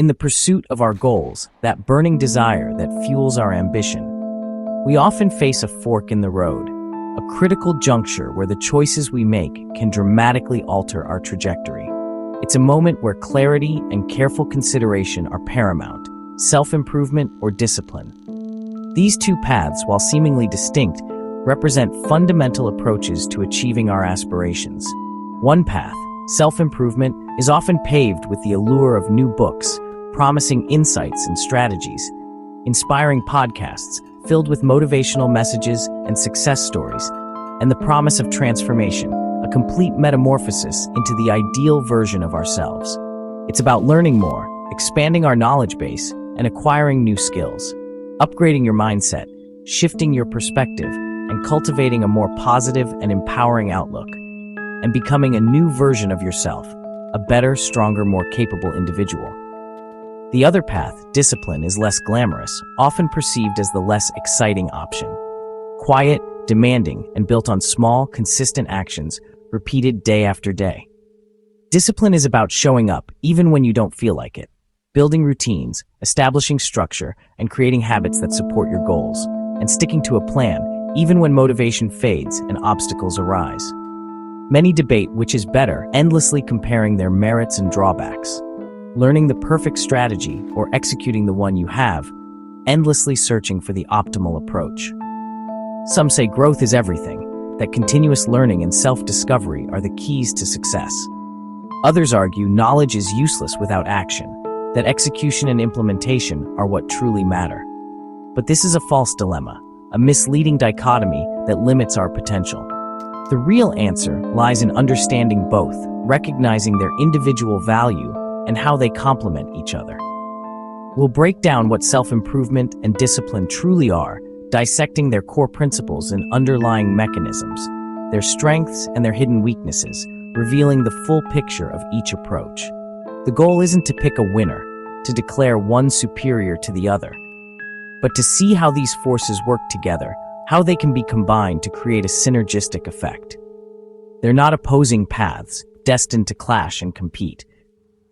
In the pursuit of our goals, that burning desire that fuels our ambition, we often face a fork in the road, a critical juncture where the choices we make can dramatically alter our trajectory. It's a moment where clarity and careful consideration are paramount, self-improvement or discipline. These two paths, while seemingly distinct, represent fundamental approaches to achieving our aspirations. One path, self-improvement, is often paved with the allure of new books, promising insights and strategies, inspiring podcasts filled with motivational messages and success stories, and the promise of transformation, a complete metamorphosis into the ideal version of ourselves. It's about learning more, expanding our knowledge base, and acquiring new skills, upgrading your mindset, shifting your perspective, and cultivating a more positive and empowering outlook, and becoming a new version of yourself, a better, stronger, more capable individual. The other path, discipline, is less glamorous, often perceived as the less exciting option. Quiet, demanding, and built on small, consistent actions, repeated day after day. Discipline is about showing up even when you don't feel like it, building routines, establishing structure, and creating habits that support your goals, and sticking to a plan even when motivation fades and obstacles arise. Many debate which is better, endlessly comparing their merits and drawbacks, learning the perfect strategy or executing the one you have, endlessly searching for the optimal approach. Some say growth is everything, that continuous learning and self-discovery are the keys to success. Others argue knowledge is useless without action, that execution and implementation are what truly matter. But this is a false dilemma, a misleading dichotomy that limits our potential. The real answer lies in understanding both, recognizing their individual value and how they complement each other. We'll break down what self-improvement and discipline truly are, dissecting their core principles and underlying mechanisms, their strengths and their hidden weaknesses, revealing the full picture of each approach. The goal isn't to pick a winner, to declare one superior to the other, but to see how these forces work together, how they can be combined to create a synergistic effect. They're not opposing paths, destined to clash and compete.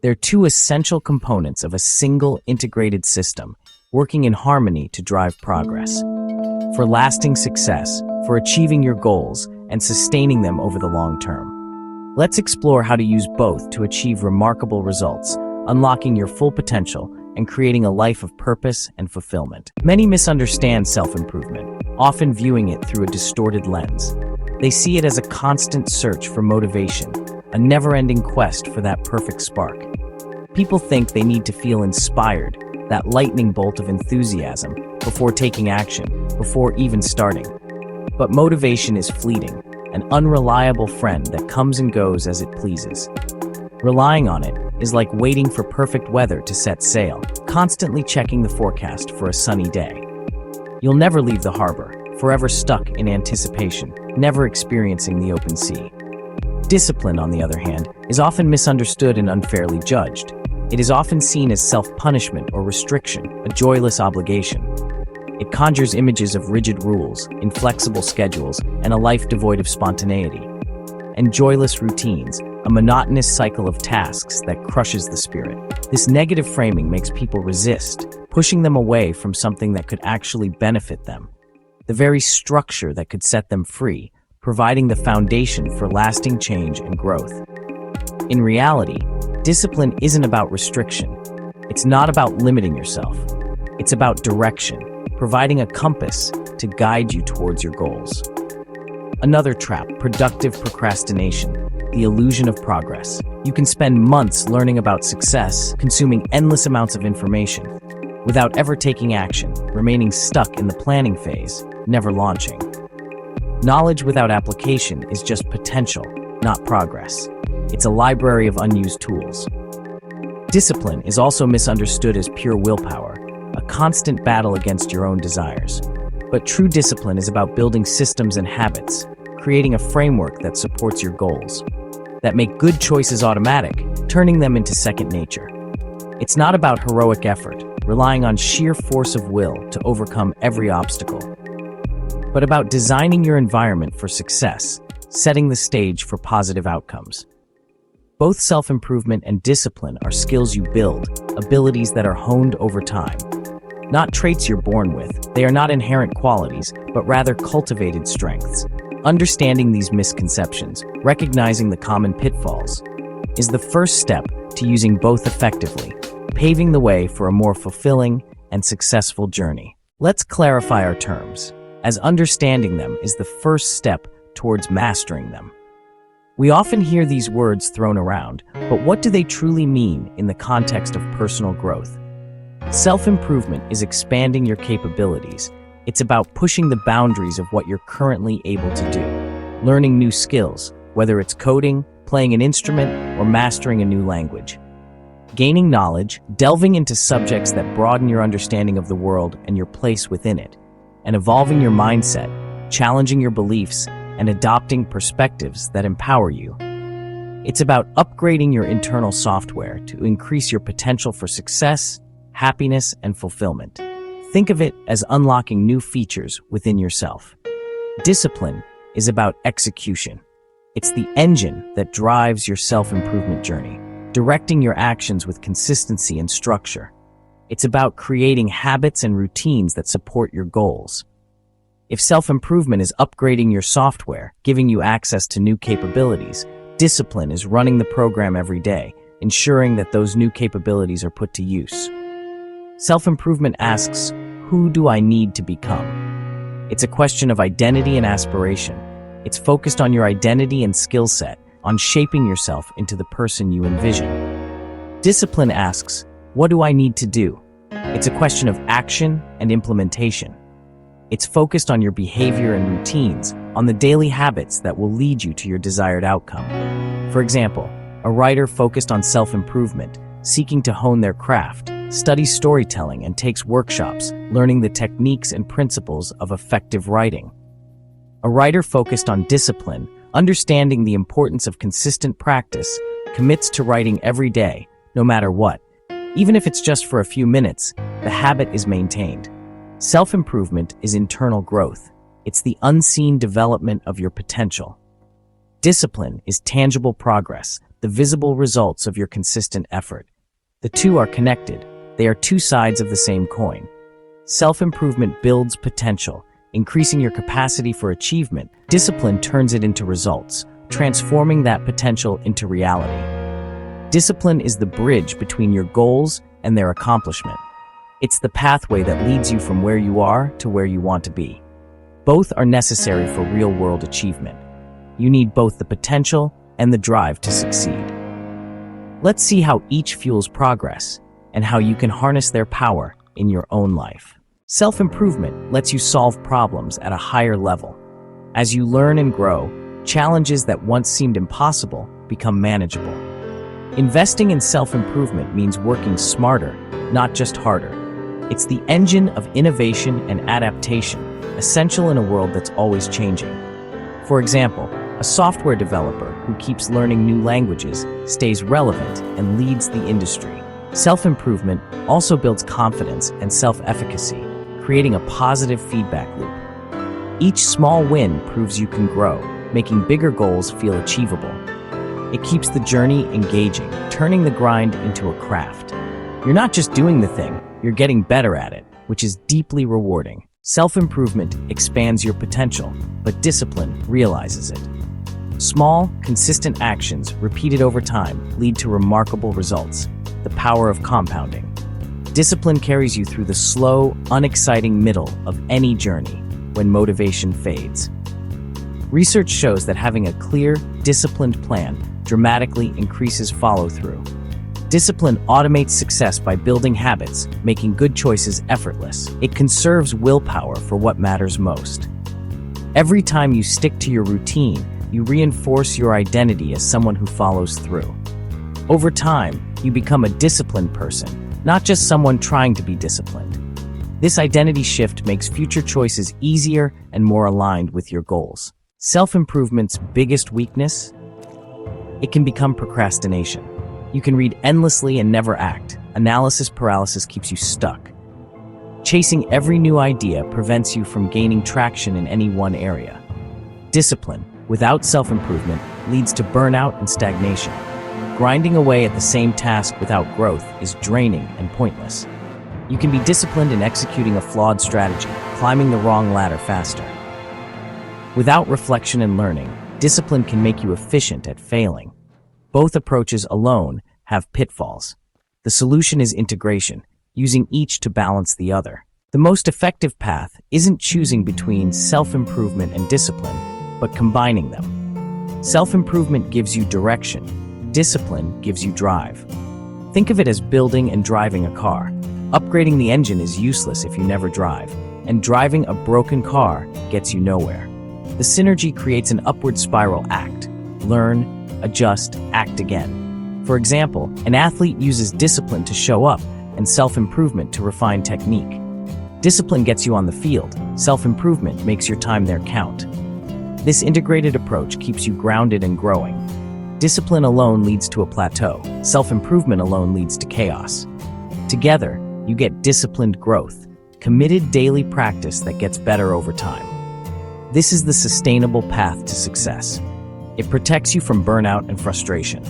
They're two essential components of a single integrated system, working in harmony to drive progress. For lasting success, for achieving your goals, and sustaining them over the long term. Let's explore how to use both to achieve remarkable results, unlocking your full potential and creating a life of purpose and fulfillment. Many misunderstand self-improvement, often viewing it through a distorted lens. They see it as a constant search for motivation, a never-ending quest for that perfect spark. People think they need to feel inspired, that lightning bolt of enthusiasm, before taking action, before even starting. But motivation is fleeting, an unreliable friend that comes and goes as it pleases. Relying on it is like waiting for perfect weather to set sail, constantly checking the forecast for a sunny day. You'll never leave the harbor, forever stuck in anticipation, never experiencing the open sea. Discipline, on the other hand, is often misunderstood and unfairly judged. It is often seen as self-punishment or restriction, a joyless obligation. It conjures images of rigid rules, inflexible schedules, and a life devoid of spontaneity. And joyless routines, a monotonous cycle of tasks that crushes the spirit. This negative framing makes people resist, pushing them away from something that could actually benefit them, the very structure that could set them free, providing the foundation for lasting change and growth. In reality, discipline isn't about restriction. It's not about limiting yourself. It's about direction, providing a compass to guide you towards your goals. Another trap, productive procrastination, the illusion of progress. You can spend months learning about success, consuming endless amounts of information, without ever taking action, remaining stuck in the planning phase, never launching. Knowledge without application is just potential, not progress. It's a library of unused tools. Discipline is also misunderstood as pure willpower, a constant battle against your own desires. But true discipline is about building systems and habits, creating a framework that supports your goals, that make good choices automatic, turning them into second nature. It's not about heroic effort, relying on sheer force of will to overcome every obstacle, but about designing your environment for success, setting the stage for positive outcomes. Both self-improvement and discipline are skills you build, abilities that are honed over time. Not traits you're born with. They are not inherent qualities, but rather cultivated strengths. Understanding these misconceptions, recognizing the common pitfalls, is the first step to using both effectively, paving the way for a more fulfilling and successful journey. Let's clarify our terms, as understanding them is the first step towards mastering them. We often hear these words thrown around, but what do they truly mean in the context of personal growth? Self-improvement is expanding your capabilities. It's about pushing the boundaries of what you're currently able to do, learning new skills, whether it's coding, playing an instrument, or mastering a new language. Gaining knowledge, delving into subjects that broaden your understanding of the world and your place within it, and evolving your mindset, challenging your beliefs, and adopting perspectives that empower you. It's about upgrading your internal software to increase your potential for success, happiness, and fulfillment. Think of it as unlocking new features within yourself. Discipline is about execution. It's the engine that drives your self-improvement journey, directing your actions with consistency and structure. It's about creating habits and routines that support your goals. If self-improvement is upgrading your software, giving you access to new capabilities, discipline is running the program every day, ensuring that those new capabilities are put to use. Self-improvement asks, who do I need to become? It's a question of identity and aspiration. It's focused on your identity and skill set, on shaping yourself into the person you envision. Discipline asks, what do I need to do? It's a question of action and implementation. It's focused on your behavior and routines, on the daily habits that will lead you to your desired outcome. For example, a writer focused on self-improvement, seeking to hone their craft, studies storytelling and takes workshops, learning the techniques and principles of effective writing. A writer focused on discipline, understanding the importance of consistent practice, commits to writing every day, no matter what. Even if it's just for a few minutes, the habit is maintained. Self-improvement is internal growth. It's the unseen development of your potential. Discipline is tangible progress, the visible results of your consistent effort. The two are connected. They are two sides of the same coin. Self-improvement builds potential, increasing your capacity for achievement. Discipline turns it into results, transforming that potential into reality. Discipline is the bridge between your goals and their accomplishment. It's the pathway that leads you from where you are to where you want to be. Both are necessary for real-world achievement. You need both the potential and the drive to succeed. Let's see how each fuels progress and how you can harness their power in your own life. Self-improvement lets you solve problems at a higher level. As you learn and grow, challenges that once seemed impossible become manageable. Investing in self-improvement means working smarter, not just harder. It's the engine of innovation and adaptation, essential in a world that's always changing. For example, a software developer who keeps learning new languages stays relevant and leads the industry. Self-improvement also builds confidence and self-efficacy, creating a positive feedback loop. Each small win proves you can grow, making bigger goals feel achievable. It keeps the journey engaging, turning the grind into a craft. You're not just doing the thing, you're getting better at it, which is deeply rewarding. Self-improvement expands your potential, but discipline realizes it. Small, consistent actions repeated over time lead to remarkable results. The power of compounding. Discipline carries you through the slow, unexciting middle of any journey when motivation fades. Research shows that having a clear, disciplined plan dramatically increases follow-through. Discipline automates success by building habits, making good choices effortless. It conserves willpower for what matters most. Every time you stick to your routine, you reinforce your identity as someone who follows through. Over time, you become a disciplined person, not just someone trying to be disciplined. This identity shift makes future choices easier and more aligned with your goals. Self-improvement's biggest weakness? It can become procrastination. You can read endlessly and never act. Analysis paralysis keeps you stuck. Chasing every new idea prevents you from gaining traction in any one area. Discipline, without self-improvement, leads to burnout and stagnation. Grinding away at the same task without growth is draining and pointless. You can be disciplined in executing a flawed strategy, climbing the wrong ladder faster. Without reflection and learning, discipline can make you efficient at failing. Both approaches alone have pitfalls. The solution is integration, using each to balance the other. The most effective path isn't choosing between self-improvement and discipline, but combining them. Self-improvement gives you direction. Discipline gives you drive. Think of it as building and driving a car. Upgrading the engine is useless if you never drive, and driving a broken car gets you nowhere. The synergy creates an upward spiral. Act, learn, adjust, act again. For example, an athlete uses discipline to show up and self-improvement to refine technique. Discipline gets you on the field. Self-improvement makes your time there count. This integrated approach keeps you grounded and growing. Discipline alone leads to a plateau. Self-improvement alone leads to chaos. Together, you get disciplined growth, committed daily practice that gets better over time. This is the sustainable path to success. It protects you from burnout and frustration.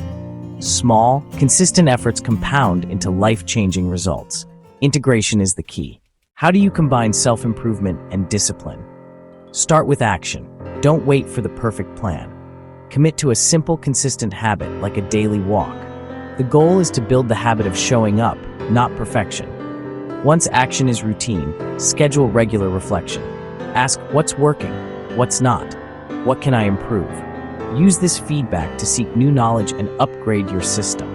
Small, consistent efforts compound into life-changing results. Integration is the key. How do you combine self-improvement and discipline? Start with action. Don't wait for the perfect plan. Commit to a simple, consistent habit like a daily walk. The goal is to build the habit of showing up, not perfection. Once action is routine, schedule regular reflection. Ask what's working, what's not, what can I improve? Use this feedback to seek new knowledge and upgrade your system.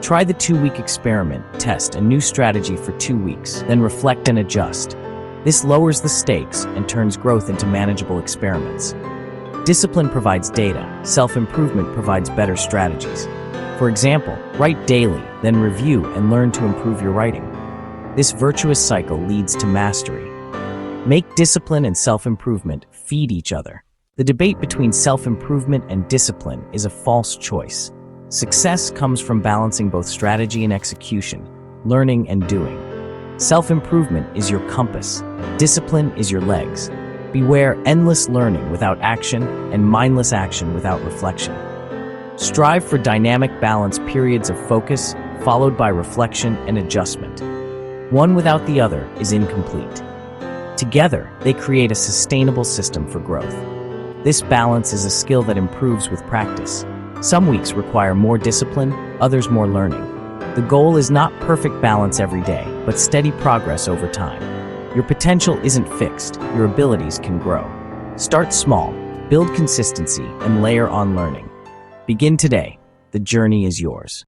Try the 2-week experiment. Test a new strategy for 2 weeks, then reflect and adjust. This lowers the stakes and turns growth into manageable experiments. Discipline provides data. Self-improvement provides better strategies. For example, write daily, then review and learn to improve your writing. This virtuous cycle leads to mastery. Make discipline and self-improvement feed each other. The debate between self-improvement and discipline is a false choice. Success comes from balancing both strategy and execution, learning and doing. Self-improvement is your compass. Discipline is your legs. Beware endless learning without action and mindless action without reflection. Strive for dynamic balance, periods of focus, followed by reflection and adjustment. One without the other is incomplete. Together, they create a sustainable system for growth. This balance is a skill that improves with practice. Some weeks require more discipline, others more learning. The goal is not perfect balance every day, but steady progress over time. Your potential isn't fixed, your abilities can grow. Start small, build consistency, and layer on learning. Begin today. The journey is yours.